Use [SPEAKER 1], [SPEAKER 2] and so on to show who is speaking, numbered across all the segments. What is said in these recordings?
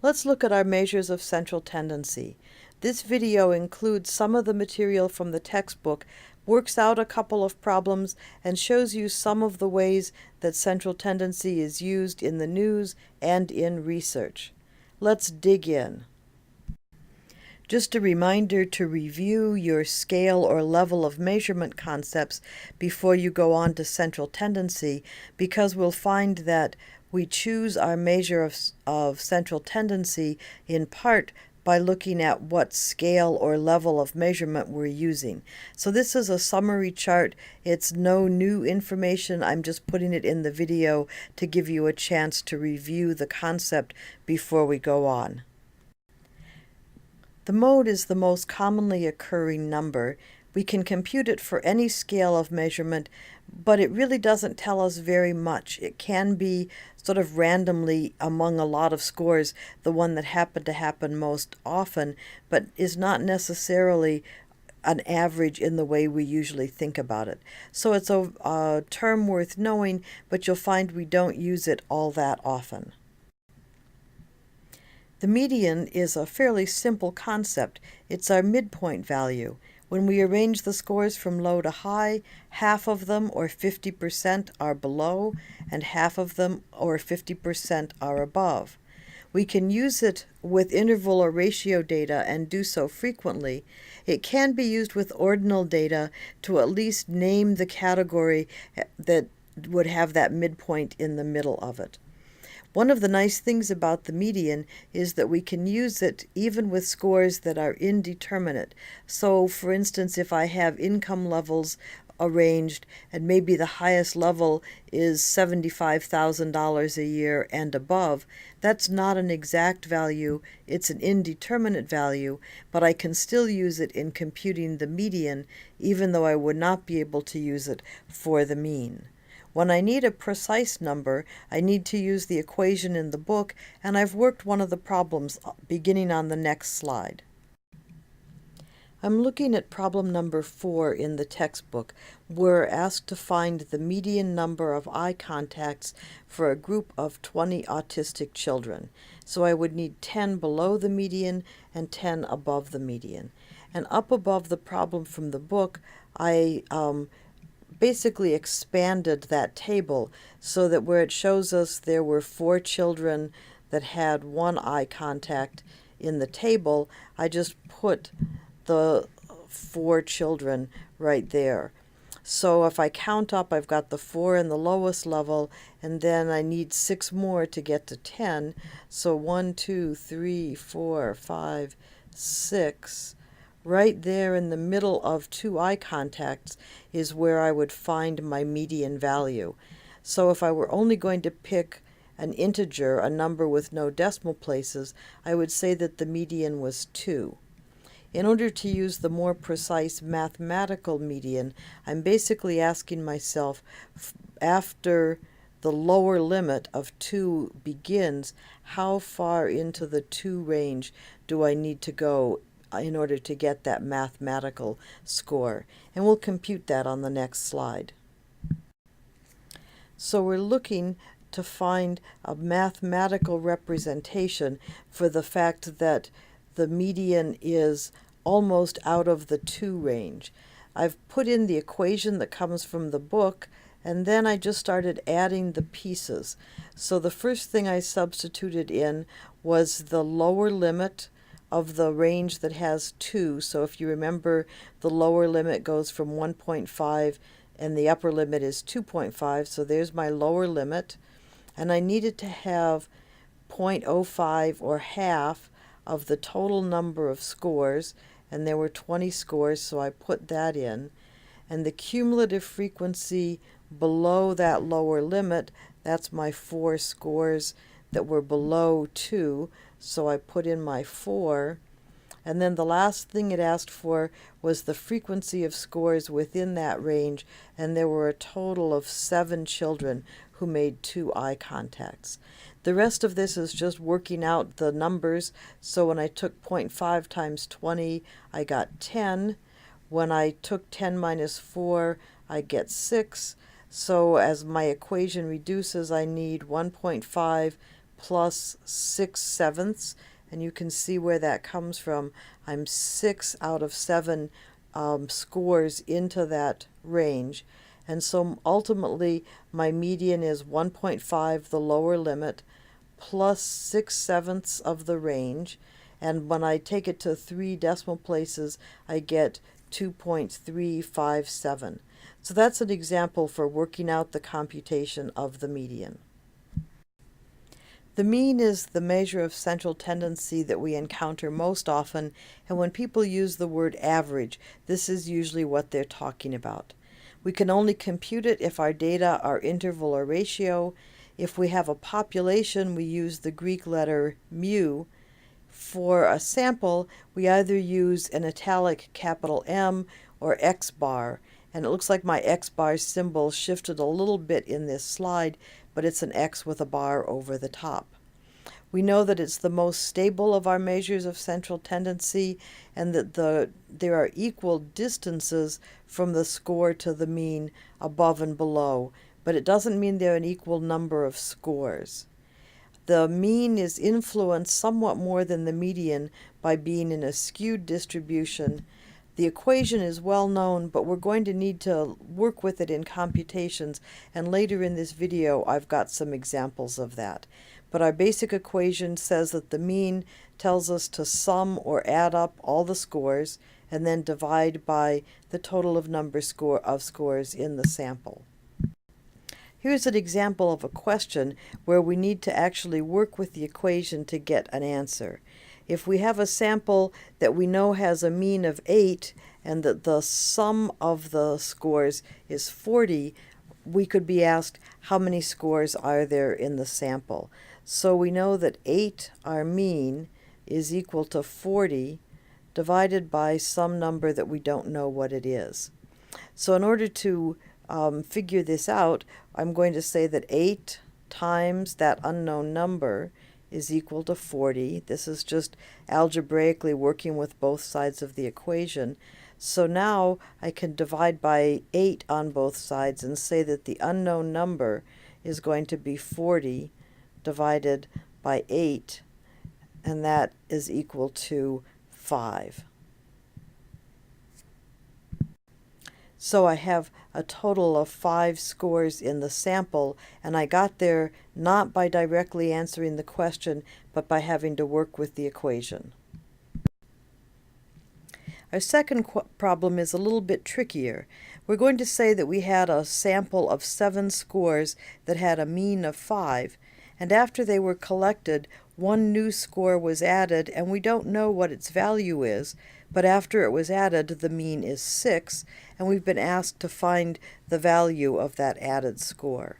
[SPEAKER 1] Let's look at our measures of central tendency. This video includes some of the material from the textbook, works out a couple of problems, and shows you some of the ways that central tendency is used in the news and in research. Let's dig in. Just a reminder to review your scale or level of measurement concepts before you go on to central tendency, because we'll find that we choose our measure of central tendency in part by looking at what scale or level of measurement we're using. So this is a summary chart. It's no new information. I'm just putting it in the video to give you a chance to review the concept before we go on. The mode is the most commonly occurring number. We can compute it for any scale of measurement, but it really doesn't tell us very much. It can be sort of randomly among a lot of scores, the one that happened to happen most often, but is not necessarily an average in the way we usually think about it. So it's a term worth knowing, but you'll find we don't use it all that often. The median is a fairly simple concept. It's our midpoint value. When we arrange the scores from low to high, half of them, or 50%, are below, and half of them, or 50%, are above. We can use it with interval or ratio data and do so frequently. It can be used with ordinal data to at least name the category that would have that midpoint in the middle of it. One of the nice things about the median is that we can use it even with scores that are indeterminate. So, for instance, if I have income levels arranged and maybe the highest level is $75,000 a year and above, that's not an exact value, it's an indeterminate value, but I can still use it in computing the median, even though I would not be able to use it for the mean. When I need a precise number, I need to use the equation in the book, and I've worked one of the problems beginning on the next slide. I'm looking at problem number 4 in the textbook. We're asked to find the median number of eye contacts for a group of 20 autistic children. So I would need 10 below the median and 10 above the median. And up above the problem from the book, I basically expanded that table so that where it shows us there were 4 children that had 1 eye contact in the table, I just put the 4 children right there. So if I count up, I've got the 4 in the lowest level, and then I need 6 more to get to 10. So 1, 2, 3, 4, 5, 6. Right there in the middle of 2 eye contacts is where I would find my median value. So if I were only going to pick an integer, a number with no decimal places, I would say that the median was 2. In order to use the more precise mathematical median, I'm basically asking myself, after the lower limit of 2 begins, how far into the 2 range do I need to go in order to get that mathematical score? And we'll compute that on the next slide. So we're looking to find a mathematical representation for the fact that the median is almost out of the 2 range. I've put in the equation that comes from the book, and then I just started adding the pieces. So the first thing I substituted in was the lower limit of the range that has 2. So if you remember, the lower limit goes from 1.5 and the upper limit is 2.5. So there's my lower limit. And I needed to have 0.05 or half of the total number of scores. And there were 20 scores, so I put that in. And the cumulative frequency below that lower limit, that's my 4 scores that were below 2. So I put in my 4, and then the last thing it asked for was the frequency of scores within that range, and there were a total of 7 children who made 2 eye contacts. The rest of this is just working out the numbers. So when I took 0.5 times 20, I got 10. When I took 10 minus 4, I get 6. So as my equation reduces, I need 1.5 plus 6/7, and you can see where that comes from. I'm 6 out of 7 scores into that range, and so ultimately my median is 1.5, the lower limit, plus 6/7 of the range, and when I take it to 3 decimal places, I get 2.357. So that's an example for working out the computation of the median. The mean is the measure of central tendency that we encounter most often, and when people use the word average, this is usually what they're talking about. We can only compute it if our data are interval or ratio. If we have a population, we use the Greek letter mu. For a sample, we either use an italic capital M or X bar, and it looks like my X bar symbol shifted a little bit in this slide, but it's an X with a bar over the top. We know that it's the most stable of our measures of central tendency, and that there are equal distances from the score to the mean above and below, but it doesn't mean there are an equal number of scores. The mean is influenced somewhat more than the median by being in a skewed distribution. The equation is well known, but we're going to need to work with it in computations, and later in this video I've got some examples of that. But our basic equation says that the mean tells us to sum or add up all the scores and then divide by the total of scores in the sample. Here's an example of a question where we need to actually work with the equation to get an answer. If we have a sample that we know has a mean of 8 and that the sum of the scores is 40, we could be asked how many scores are there in the sample. So we know that 8, our mean, is equal to 40 divided by some number that we don't know what it is. So in order to figure this out, I'm going to say that 8 times that unknown number is equal to 40. This is just algebraically working with both sides of the equation. So now I can divide by 8 on both sides and say that the unknown number is going to be 40 divided by 8, and that is equal to 5. So I have a total of 5 scores in the sample, and I got there not by directly answering the question, but by having to work with the equation. Our second problem is a little bit trickier. We're going to say that we had a sample of 7 scores that had a mean of 5, and after they were collected, one new score was added, and we don't know what its value is, but after it was added, the mean is 6, and we've been asked to find the value of that added score.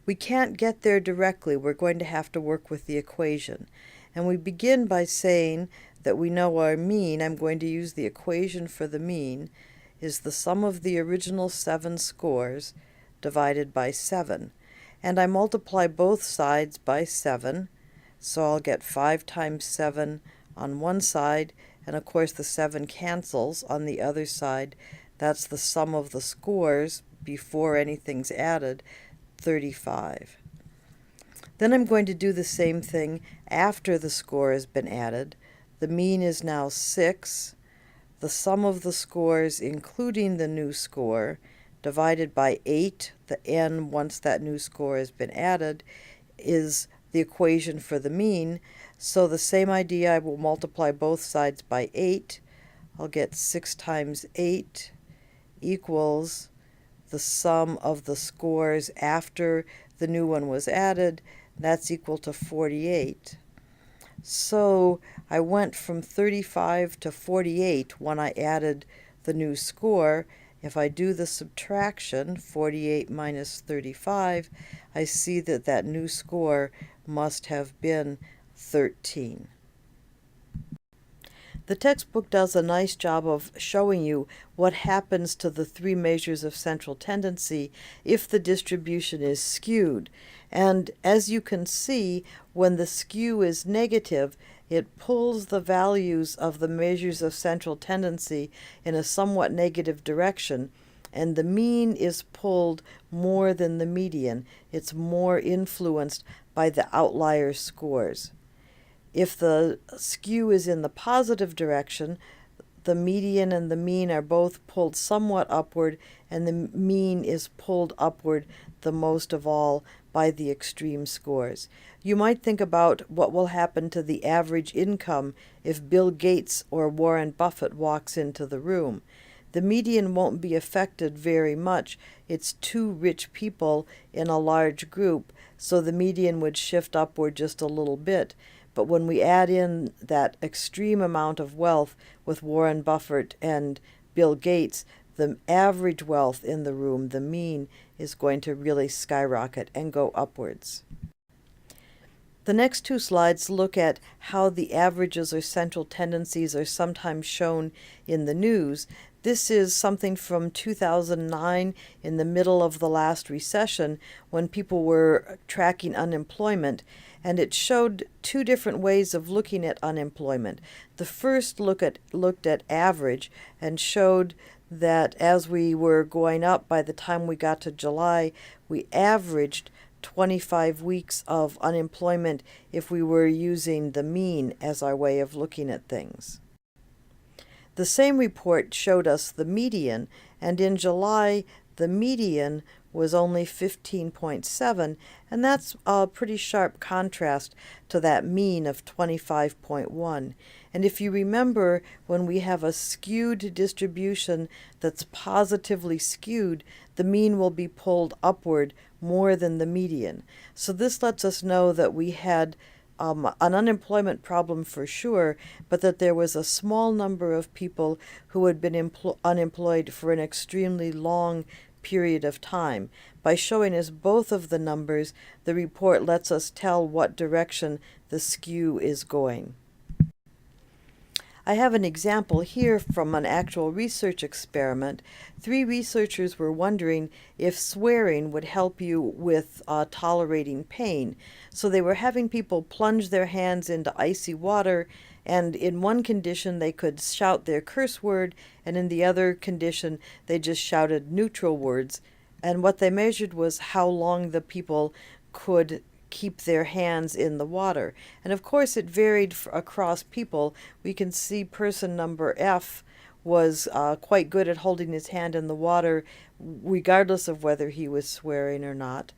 [SPEAKER 1] We can't get there directly. We're going to have to work with the equation. And we begin by saying that we know our mean. I'm going to use the equation for the mean is the sum of the original 7 scores divided by 7. And I multiply both sides by 7, so I'll get 5 times 7 on one side, and of course the 7 cancels on the other side. That's the sum of the scores before anything's added, 35. Then I'm going to do the same thing after the score has been added. The mean is now 6. The sum of the scores, including the new score, divided by 8, the n once that new score has been added, is the equation for the mean. So the same idea, I will multiply both sides by 8. I'll get 6 times 8 equals the sum of the scores after the new one was added. That's equal to 48. So I went from 35 to 48 when I added the new score. If I do the subtraction, 48 minus 35, I see that that new score must have been 13. The textbook does a nice job of showing you what happens to the 3 measures of central tendency if the distribution is skewed. And as you can see, when the skew is negative, it pulls the values of the measures of central tendency in a somewhat negative direction, and the mean is pulled more than the median. It's more influenced by the outlier scores. If the skew is in the positive direction, the median and the mean are both pulled somewhat upward, and the mean is pulled upward the most of all by the extreme scores. You might think about what will happen to the average income if Bill Gates or Warren Buffett walks into the room. The median won't be affected very much. It's two rich people in a large group, so the median would shift upward just a little bit. But when we add in that extreme amount of wealth with Warren Buffett and Bill Gates, the average wealth in the room, the mean, is going to really skyrocket and go upwards. The next two slides look at how the averages or central tendencies are sometimes shown in the news. This is something from 2009, in the middle of the last recession, when people were tracking unemployment, and it showed two different ways of looking at unemployment. The first looked at average and showed that as we were going up, by the time we got to July, we averaged 25 weeks of unemployment if we were using the mean as our way of looking at things. The same report showed us the median, and in July, the median was only 15.7, and that's a pretty sharp contrast to that mean of 25.1. And if you remember, when we have a skewed distribution that's positively skewed, the mean will be pulled upward more than the median. So this lets us know that we had an unemployment problem for sure, but that there was a small number of people who had been unemployed for an extremely long period of time. By showing us both of the numbers, the report lets us tell what direction the skew is going. I have an example here from an actual research experiment. 3 researchers were wondering if swearing would help you with tolerating pain. So they were having people plunge their hands into icy water, and in one condition they could shout their curse word, and in the other condition they just shouted neutral words. And what they measured was how long the people could keep their hands in the water. And of course it varied across people. We can see person number F was quite good at holding his hand in the water regardless of whether he was swearing or not.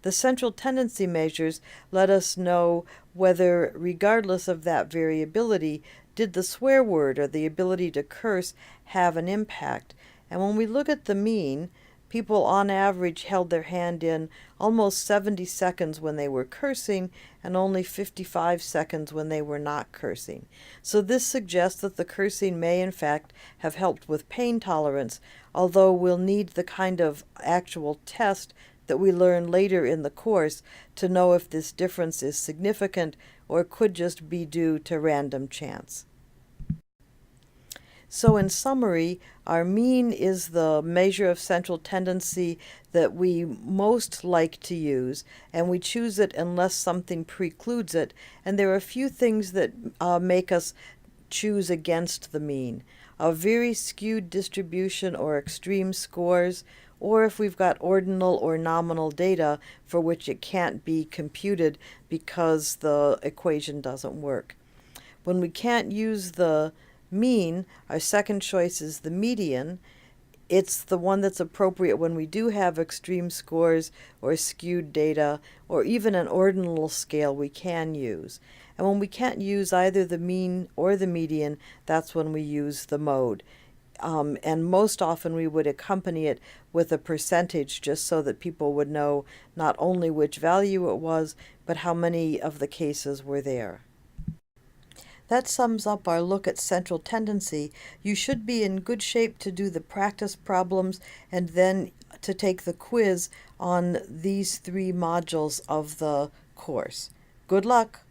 [SPEAKER 1] The central tendency measures let us know whether, regardless of that variability, did the swear word or the ability to curse have an impact. And when we look at the mean, people on average held their hand in almost 70 seconds when they were cursing and only 55 seconds when they were not cursing. So this suggests that the cursing may in fact have helped with pain tolerance, although we'll need the kind of actual test that we learn later in the course to know if this difference is significant or could just be due to random chance. So in summary, our mean is the measure of central tendency that we most like to use, and we choose it unless something precludes it. And there are a few things that make us choose against the mean. A very skewed distribution or extreme scores, or if we've got ordinal or nominal data for which it can't be computed because the equation doesn't work. When we can't use the mean, our second choice is the median. It's the one that's appropriate when we do have extreme scores or skewed data, or even an ordinal scale we can use. And when we can't use either the mean or the median, that's when we use the mode. And most often we would accompany it with a percentage just so that people would know not only which value it was, but how many of the cases were there. That sums up our look at central tendency. You should be in good shape to do the practice problems and then to take the quiz on these 3 modules of the course. Good luck!